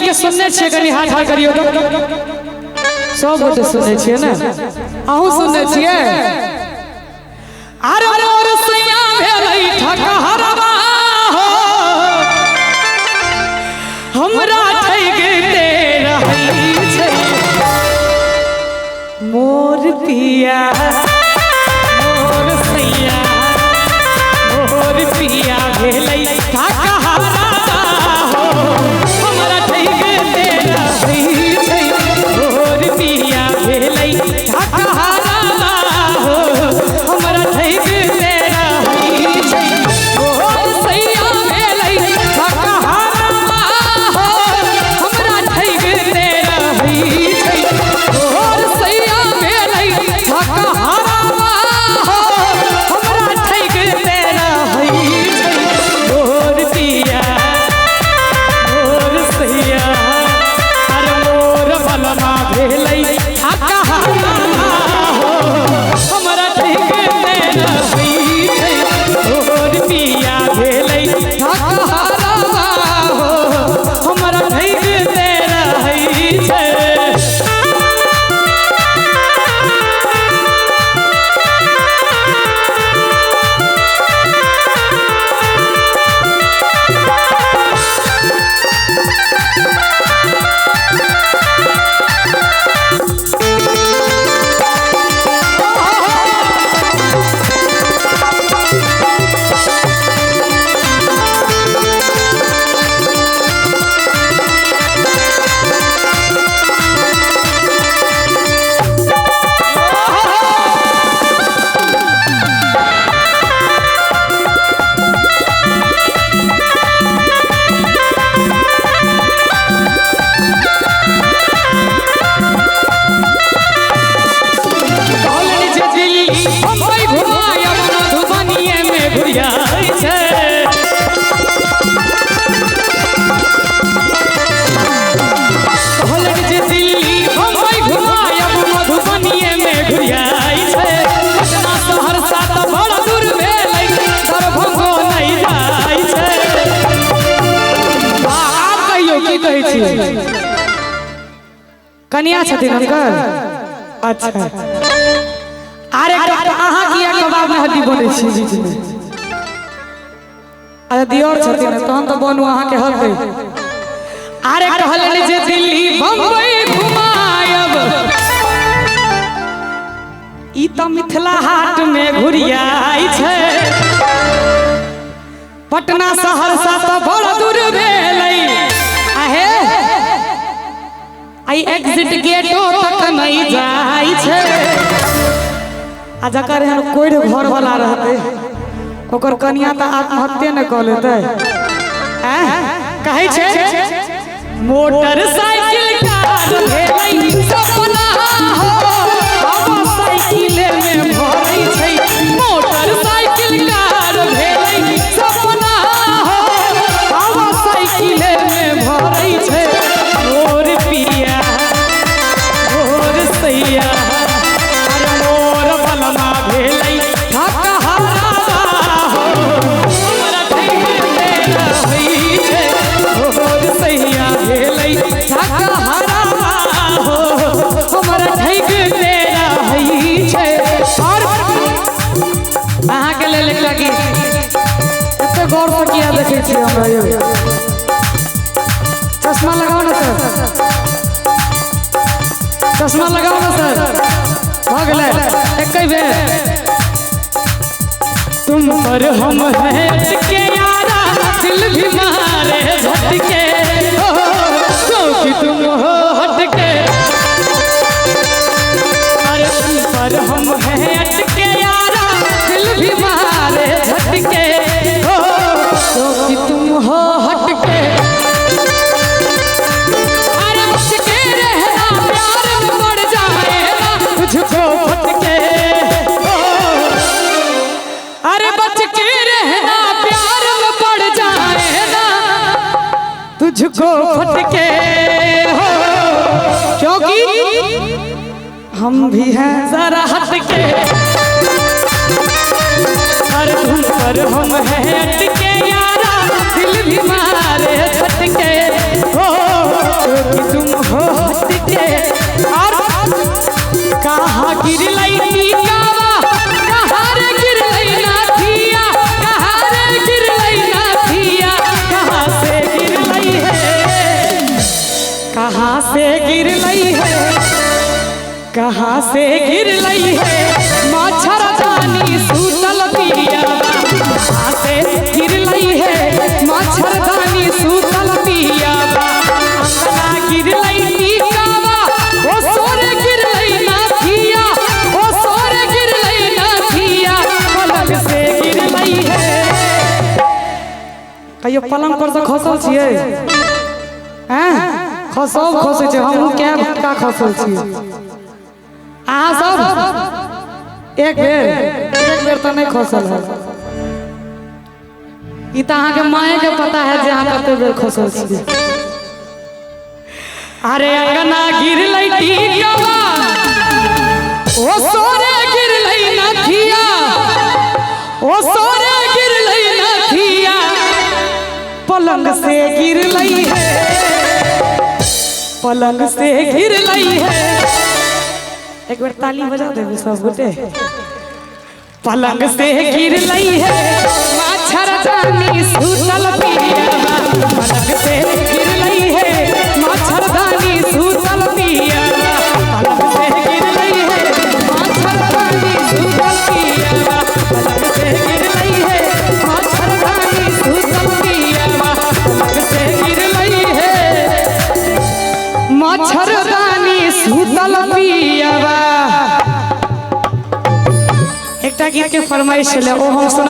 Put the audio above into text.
के सुनने छे कनी हाथ हाथ करियो तो सब गोटे सुनने छे ना आहू सुनने छिए अरे मोर सैया भेलै ठकहरवा हो हमरा ठगते रहै छै मोर पिया मोर सैया मोर पिया भेलै ठकहरवा हो हमरा ठगते रहै छै मोर पिया भेलै ठकहरवा हो हमरा ठगते रहै छै मोर सैया भेलै ठकहरवा हो हमरा ठगते रहै छै मोर सैया भेलै ठकहरवा हो हमरा ठगते रहै छै मोर पिया मोर सैया अरे मोर बलमा भेलै ठकहरवा हो हमरा ठगते रहै छै मोर पिया भेलै ठकहरवा हो हमरा ठगते रहै छै कन्या छथिन हुनकर अच्छा अरे अहाँ किया कबाब में हड्डी बनै छी बीच में अरे दियोर छथिन तहन तो बनू अहाँ के हल्दी अरे कहले जे दिल्ली बम्बई घुमायब ई त मिथिला हाट में घुरियाई छै पटना सहरसा त बड़ दूर भेलै आहे आई एग्जिट गेटो तक नहीं जाई छै आ जकर एहन कोई घर वाला रहते ओकर कन्या त आत्महत्या न क लेते कहै छै मोटरसाइकिल कार भेलै सपना हो अब साइकिल में भरै छै मोटरसाइकिल कार भेलै सपना हो अब साइकिल में भरै छै मोर पिया मोर सैया अरे मोर बलमा भेलै ठकहरवा हो हमरा ठगते रहै छै मोर सैया भेलै ठकहरवा हो हमरा ठगते रहै छै और अहाँ के लेल एकटा गीत एते गौर से किया देखै छी हमरा यौ चश्मा लगाओ ना सर चश्मा लगाओ ना सर हो गए एक बेर तुम पर हम हैं अटके यारा दिल भी मारे झटके क्योंकि तुम हो हटके अरे तुम पर हम हैं अटके यारा दिल भी मारे झटके क्योंकि तुम हो हटके तुझको फटके अरे बच के रहना प्यार में पड़ जाएगा तुझको फटके हो क्योंकि हम भी हैं जरा हटके हर तुम पर हम हैं अटके यारा दिल भी मारे झटके हो कि तुम हो हंस के और कहाँ गिर लई कावा कहाँ रे गिर लई नाथिया कहाँ रे गिर लई नाथिया कहाँ से गिर लई है कहाँ से गिर लई है कहाँ से गिर लई है मच्छरदानी सूतल पिया कहाँ से गिर लई है मच्छरदानी सूतल पिया अंगना गिर लई कावा ओ सोरे गिर लई नाथिया ओ सोरे गिर लई नाथिया पलंग से गिर लई है कहियो पलंग पर से खसल छियै हैं खसल खसै छै हमहूँ क्या घंटा खसल छियै अहाँ सब एक बेर तो नहीं खसल है ई तो अहाँ के माए के पता है जे अहाँ कते बेर खसल छियै अरे अंगना गिर लई कावा ओ सोरे गिर लई नाथिया ओ सोरे गिर लई नाथिया पलंग से गिर लई है पलंग से गिर लई है एक बार ताली बजा देवे सब गोटे पलंग से गिर लई है मच्छरदानी सूतल पिया पलंग से गिर लई है मच्छरदानी सूतल पिया पलंग से गिर लई है मच्छरदानी सूतल पिया पलंग से गिर लई है मच्छरदानी सूतल पिया पलंग से गिर लई है मच्छरदानी सूतल पिया। एकटा गीत के फरमाइश छले ओ हम